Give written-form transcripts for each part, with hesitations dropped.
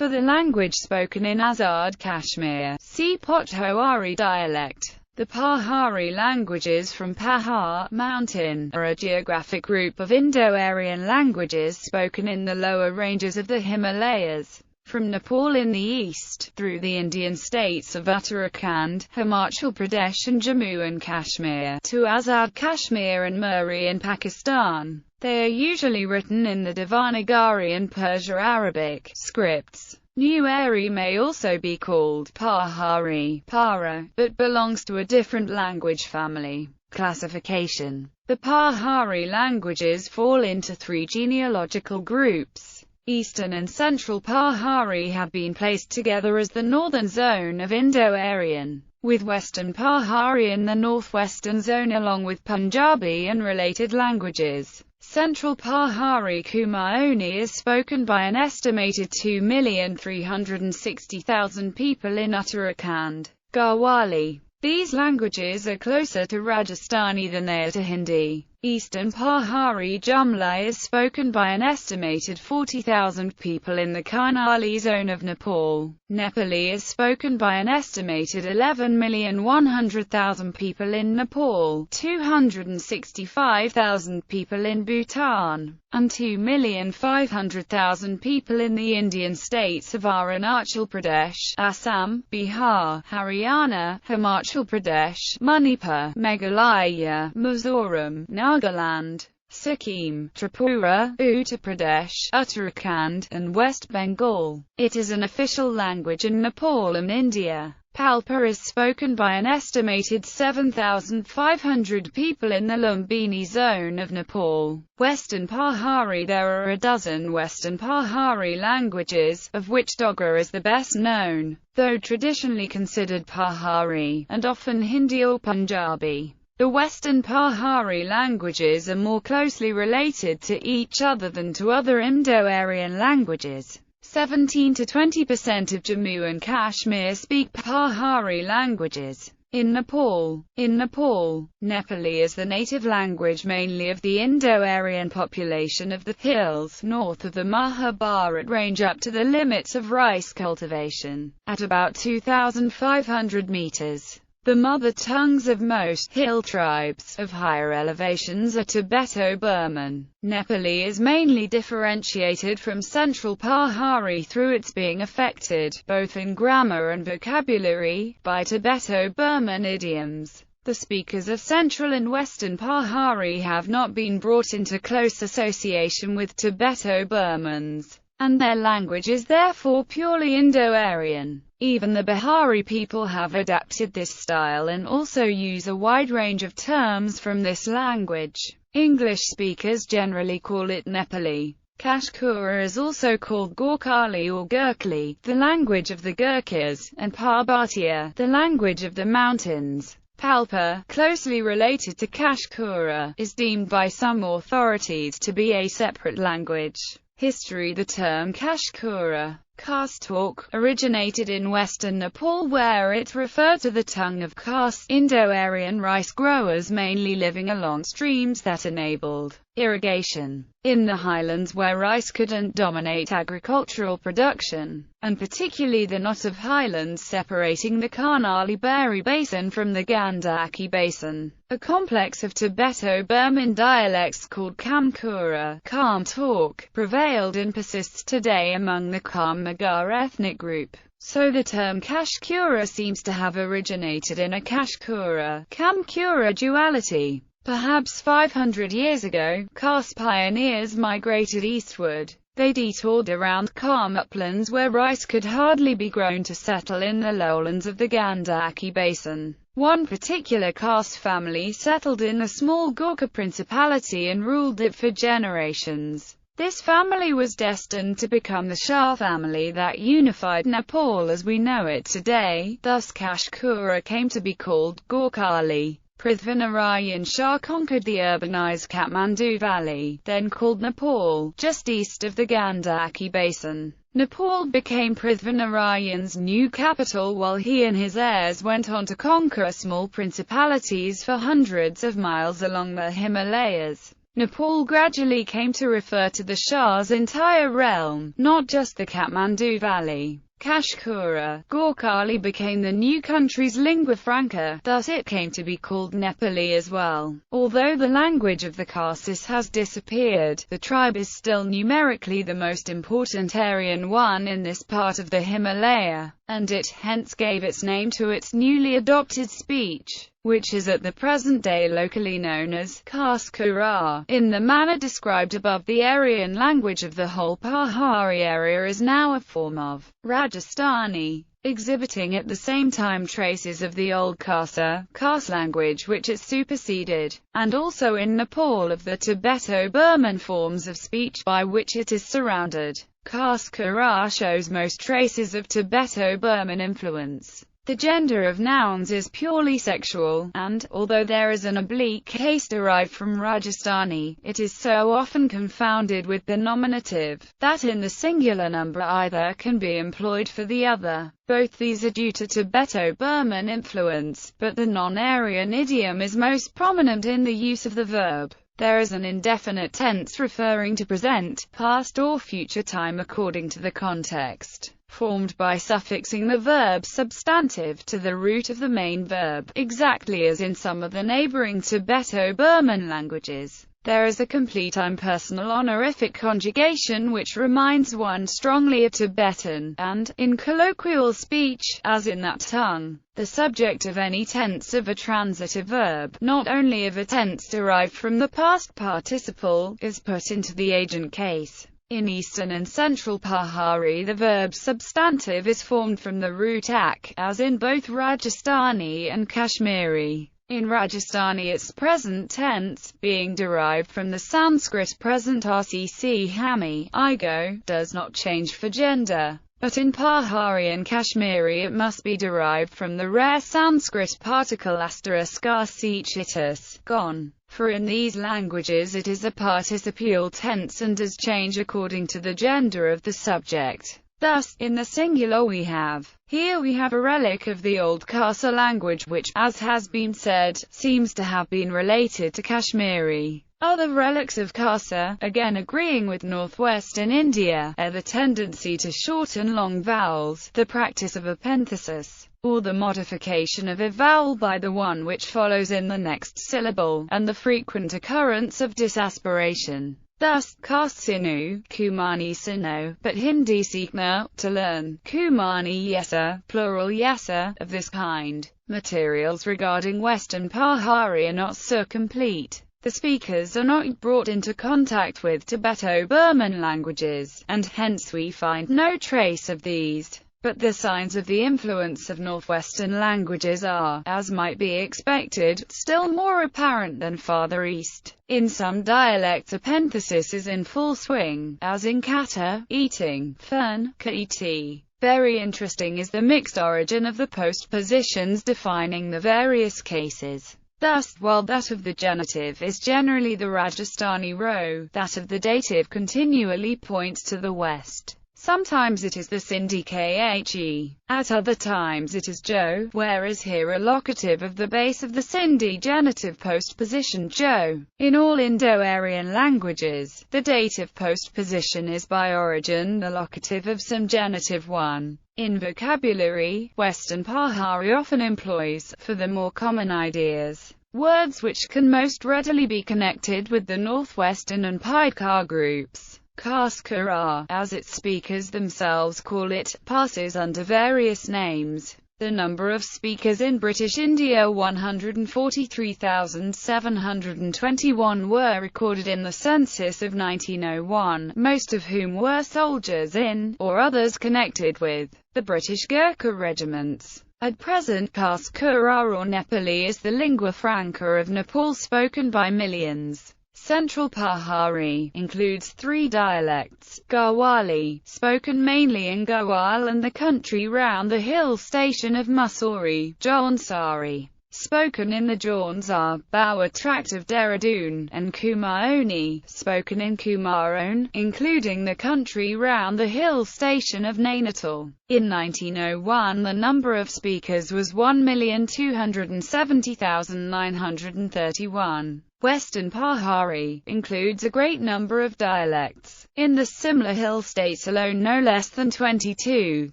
For the language spoken in Azad Kashmir, see Pothohari dialect. The Pahari languages from Pahar mountain are a geographic group of Indo-Aryan languages spoken in the lower ranges of the Himalayas, from Nepal in the east, through the Indian states of Uttarakhand, Himachal Pradesh and Jammu and Kashmir, to Azad Kashmir and Muri in Pakistan. They are usually written in the Devanagari and Persia-Arabic scripts. New Eri may also be called Pahari, Para, but belongs to a different language family. Classification. The Pahari languages fall into three genealogical groups. Eastern and Central Pahari have been placed together as the northern zone of Indo-Aryan, with Western Pahari in the northwestern zone along with Punjabi and related languages. Central Pahari Kumaoni is spoken by an estimated 2,360,000 people in Uttarakhand, Garhwali. These languages are closer to Rajasthani than they are to Hindi. Eastern Pahari Jumla is spoken by an estimated 40,000 people in the Karnali zone of Nepal. Nepali is spoken by an estimated 11,100,000 people in Nepal, 265,000 people in Bhutan, and 2,500,000 people in the Indian states of Arunachal Pradesh, Assam, Bihar, Haryana, Himachal Pradesh, Manipur, Meghalaya, Mizoram, Nagaland, Sikkim, Tripura, Uttar Pradesh, Uttarakhand, and West Bengal. It is an official language in Nepal and India. Palpa is spoken by an estimated 7,500 people in the Lumbini zone of Nepal. Western Pahari. There are a dozen Western Pahari languages, of which Dogra is the best known, though traditionally considered Pahari, and often Hindi or Punjabi. The Western Pahari languages are more closely related to each other than to other Indo-Aryan languages. 17 to 20% of Jammu and Kashmir speak Pahari languages. In Nepal, Nepali is the native language mainly of the Indo-Aryan population of the hills north of the Mahabharat range up to the limits of rice cultivation, at about 2,500 meters. The mother tongues of most hill tribes of higher elevations are Tibeto-Burman. Nepali is mainly differentiated from Central Pahari through its being affected, both in grammar and vocabulary, by Tibeto-Burman idioms. The speakers of Central and Western Pahari have not been brought into close association with Tibeto-Burmans, and their language is therefore purely Indo-Aryan. Even the Bihari people have adapted this style and also use a wide range of terms from this language. English speakers generally call it Nepali. Kashkura is also called Gorkhali or Gurkhali, the language of the Gurkhas, and Parbatiya, the language of the mountains. Palpa, closely related to Kashkura, is deemed by some authorities to be a separate language. History. The term Kashkura, caste talk, originated in western Nepal where it referred to the tongue of caste, Indo-Aryan rice growers mainly living along streams that enabled irrigation in the highlands where rice couldn't dominate agricultural production, and particularly the knot of highlands separating the Karnali-Bari basin from the Gandaki basin. A complex of Tibeto-Burman dialects called Kamkura, Kam talk, prevailed and persists today among the Kam Magar ethnic group. So the term Kashkura seems to have originated in a Kashkura-Kamkura duality. Perhaps 500 years ago, caste pioneers migrated eastward. They detoured around Kam uplands where rice could hardly be grown to settle in the lowlands of the Gandaki basin. One particular caste family settled in the small Gorkha principality and ruled it for generations. This family was destined to become the Shah family that unified Nepal as we know it today, thus Kashkura came to be called Gorkhali. Prithvinarayan Shah conquered the urbanized Kathmandu Valley, then called Nepal, just east of the Gandaki basin. Nepal became Prithvinarayan's new capital while he and his heirs went on to conquer small principalities for hundreds of miles along the Himalayas. Nepal gradually came to refer to the Shah's entire realm, not just the Kathmandu Valley. Kashkura, Gorkhali became the new country's lingua franca, thus it came to be called Nepali as well. Although the language of the Khasis has disappeared, the tribe is still numerically the most important Aryan one in this part of the Himalaya, and it hence gave its name to its newly adopted speech, which is at the present day locally known as Kashkura. In the manner described above, the Aryan language of the whole Pahari area is now a form of Rajasthani, exhibiting at the same time traces of the old Khasa, Khas language which it superseded, and also in Nepal of the Tibeto-Burman forms of speech by which it is surrounded. Kashkara shows most traces of Tibeto-Burman influence. The gender of nouns is purely sexual, and, although there is an oblique case derived from Rajasthani, it is so often confounded with the nominative, that in the singular number either can be employed for the other. Both these are due to Tibeto-Burman influence, but the non-Aryan idiom is most prominent in the use of the verb. There is an indefinite tense referring to present, past or future time according to the context, formed by suffixing the verb substantive to the root of the main verb, exactly as in some of the neighboring Tibeto-Burman languages. There is a complete impersonal honorific conjugation which reminds one strongly of Tibetan, and, in colloquial speech, as in that tongue, the subject of any tense of a transitive verb, not only of a tense derived from the past participle, is put into the agent case. In Eastern and Central Pahari the verb substantive is formed from the root ak, as in both Rajasthani and Kashmiri. In Rajasthani its present tense, being derived from the Sanskrit present rcc hami, igo, does not change for gender. But in Pahari and Kashmiri it must be derived from the rare Sanskrit particle *rcichitus, gone. For in these languages it is a participial tense and does change according to the gender of the subject. Thus, in the singular we have a relic of the old Khasa language which, as has been said, seems to have been related to Kashmiri. Other relics of Khasa, again agreeing with northwestern India, are the tendency to shorten long vowels, the practice of epenthesis, or the modification of a vowel by the one which follows in the next syllable, and the frequent occurrence of disaspiration. Thus, Khasinu, Kumani Sino, but Hindi Sikhna, to learn, Kumani Yesa, plural Yesa, of this kind. Materials regarding Western Pahari are not so complete. The speakers are not brought into contact with Tibeto-Burman languages, and hence we find no trace of these. But the signs of the influence of northwestern languages are, as might be expected, still more apparent than farther east. In some dialects epenthesis is in full swing, as in kata, eating, fern, kaiti. Very interesting is the mixed origin of the postpositions defining the various cases. Thus, while that of the genitive is generally the Rajasthani ro, that of the dative continually points to the west. Sometimes it is the Sindhi khe, at other times it is jo, whereas here a locative of the base of the Sindhi genitive postposition jo. In all Indo-Aryan languages, the dative postposition is by origin the locative of some genitive one. In vocabulary, Western Pahari often employs, for the more common ideas, words which can most readily be connected with the Northwestern and Paidkar groups. Kashkara, as its speakers themselves call it, passes under various names. The number of speakers in British India 143,721 were recorded in the census of 1901, most of whom were soldiers in, or others connected with, the British Gurkha regiments. At present Kashkara or Nepali is the lingua franca of Nepal, spoken by millions. Central Pahari includes three dialects: Garhwali, spoken mainly in Garhwal and the country round the hill station of Mussoorie; Jaunsari, spoken in the Jaunsar, Bower tract of Dehradun; and Kumaoni, spoken in Kumaon, including the country round the hill station of Nainital. In 1901 the number of speakers was 1,270,931. Western Pahari includes a great number of dialects. In the Simla Hill states alone no less than 22,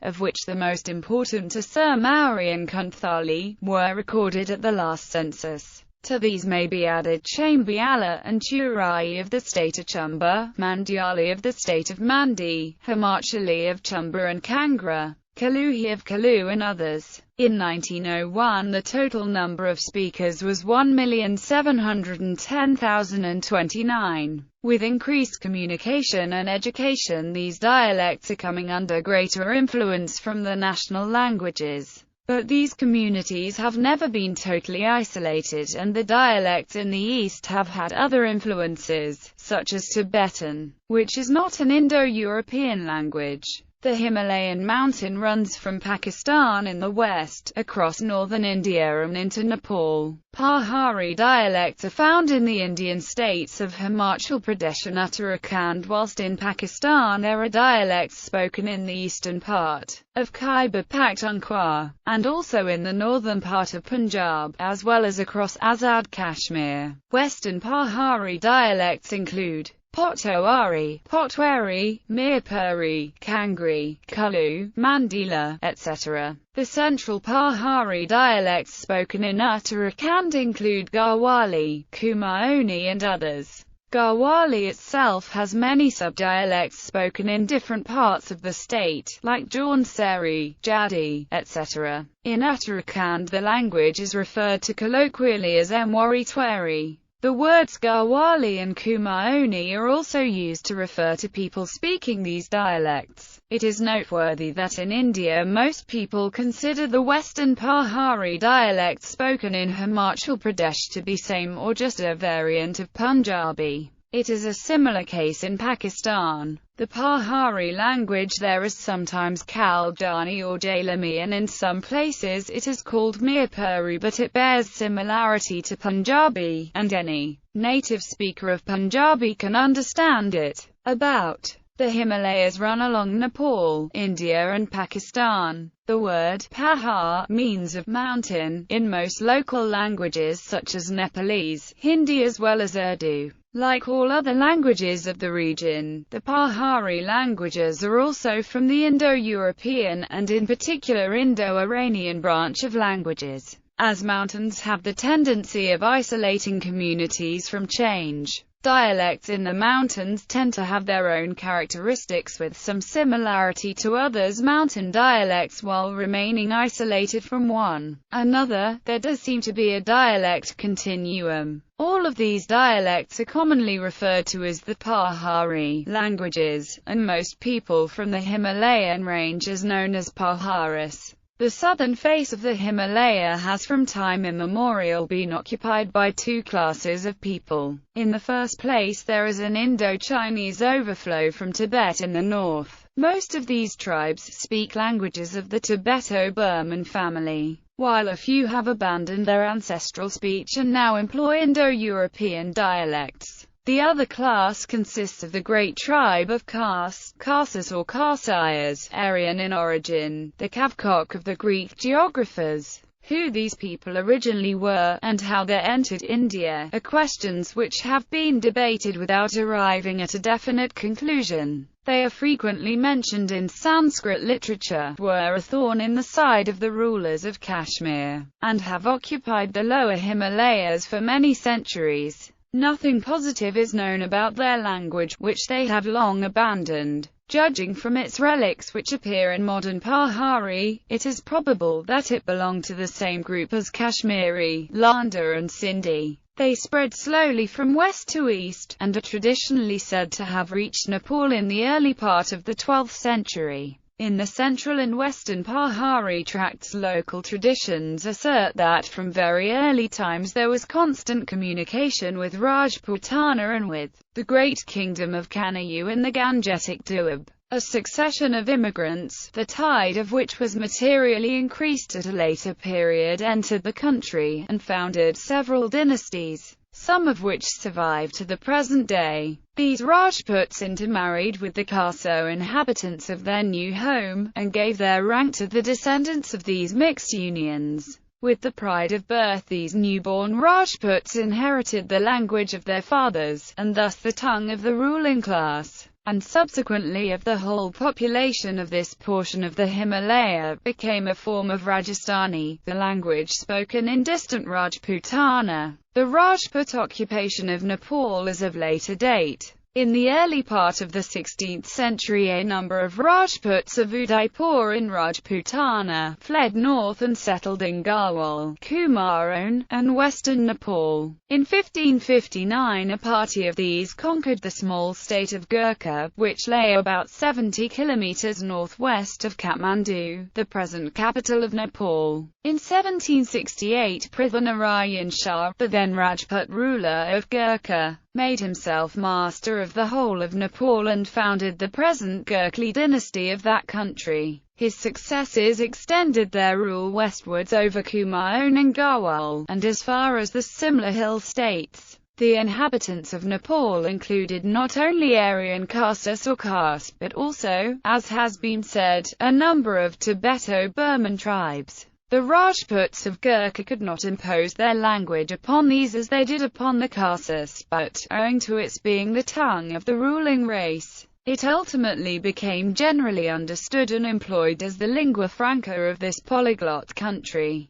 of which the most important are Surmauri and Kunthali, were recorded at the last census. To these may be added Chambiala and Churai of the state of Chumba, Mandyali of the state of Mandi, Himachali of Chumba and Kangra, Kaluhi of Kalu and others. In 1901 the total number of speakers was 1,710,029. With increased communication and education, these dialects are coming under greater influence from the national languages. But these communities have never been totally isolated, and the dialects in the East have had other influences, such as Tibetan, which is not an Indo-European language. The Himalayan mountain runs from Pakistan in the west, across northern India and into Nepal. Pahari dialects are found in the Indian states of Himachal Pradesh and Uttarakhand, whilst in Pakistan there are dialects spoken in the eastern part of Khyber Pakhtunkhwa, and also in the northern part of Punjab, as well as across Azad Kashmir. Western Pahari dialects include Potwari, Potwari, Mirpuri, Kangri, Kulu, Mandila, etc. The central Pahari dialects spoken in Uttarakhand include Garhwali, Kumaoni and others. Garhwali itself has many subdialects spoken in different parts of the state, like Jaunsari, Jadi, etc. In Uttarakhand the language is referred to colloquially as Mwari Twari. The words Garhwali and Kumaoni are also used to refer to people speaking these dialects. It is noteworthy that in India most people consider the Western Pahari dialect spoken in Himachal Pradesh to be same or just a variant of Punjabi. It is a similar case in Pakistan. The Pahari language there is sometimes Kaldani or Jailami, and in some places it is called Mirpuri, but it bears similarity to Punjabi, and any native speaker of Punjabi can understand it. About the Himalayas run along Nepal, India and Pakistan. The word Pahar means of mountain in most local languages such as Nepalese, Hindi as well as Urdu. Like all other languages of the region, the Pahari languages are also from the Indo-European, and in particular Indo-Iranian branch of languages. As mountains have the tendency of isolating communities from change, dialects in the mountains tend to have their own characteristics with some similarity to others' mountain dialects while remaining isolated from one another. There does seem to be a dialect continuum. All of these dialects are commonly referred to as the Pahari languages, and most people from the Himalayan range is known as Paharis. The southern face of the Himalaya has from time immemorial been occupied by two classes of people. In the first place there is an Indo-Chinese overflow from Tibet in the north. Most of these tribes speak languages of the Tibeto-Burman family, while a few have abandoned their ancestral speech and now employ Indo-European dialects. The other class consists of the great tribe of Kars, Karsus or Karsayas, Aryan in origin, the Kavkok of the Greek geographers. Who these people originally were, and how they entered India, are questions which have been debated without arriving at a definite conclusion. They are frequently mentioned in Sanskrit literature, were a thorn in the side of the rulers of Kashmir, and have occupied the lower Himalayas for many centuries. Nothing positive is known about their language, which they have long abandoned. Judging from its relics which appear in modern Pahari, it is probable that it belonged to the same group as Kashmiri, Landa and Sindhi. They spread slowly from west to east, and are traditionally said to have reached Nepal in the early part of the 12th century. In the central and western Pahari tracts, local traditions assert that from very early times there was constant communication with Rajputana and with the great kingdom of Kanayu in the Gangetic Doab. A succession of immigrants, the tide of which was materially increased at a later period, entered the country, and founded several dynasties, some of which survive to the present day. These Rajputs intermarried with the Khaso inhabitants of their new home, and gave their rank to the descendants of these mixed unions. With the pride of birth, these newborn Rajputs inherited the language of their fathers, and thus the tongue of the ruling class, and subsequently of the whole population of this portion of the Himalaya, became a form of Rajasthani, the language spoken in distant Rajputana. The Rajput occupation of Nepal is of later date. In the early part of the 16th century, a number of Rajputs of Udaipur in Rajputana fled north and settled in Garhwal, Kumaon, and western Nepal. In 1559, a party of these conquered the small state of Gurkha, which lay about 70 kilometers northwest of Kathmandu, the present capital of Nepal. In 1768, Prithvinarayan Shah, the then Rajput ruler of Gurkha, made himself master of the whole of Nepal and founded the present Gurkha dynasty of that country. His successors extended their rule westwards over Kumaon and Garhwal, and as far as the Simla hill states. The inhabitants of Nepal included not only Aryan castes or caste, but also, as has been said, a number of Tibeto-Burman tribes. The Rajputs of Gurkha could not impose their language upon these as they did upon the Khasis, but, owing to its being the tongue of the ruling race, it ultimately became generally understood and employed as the lingua franca of this polyglot country.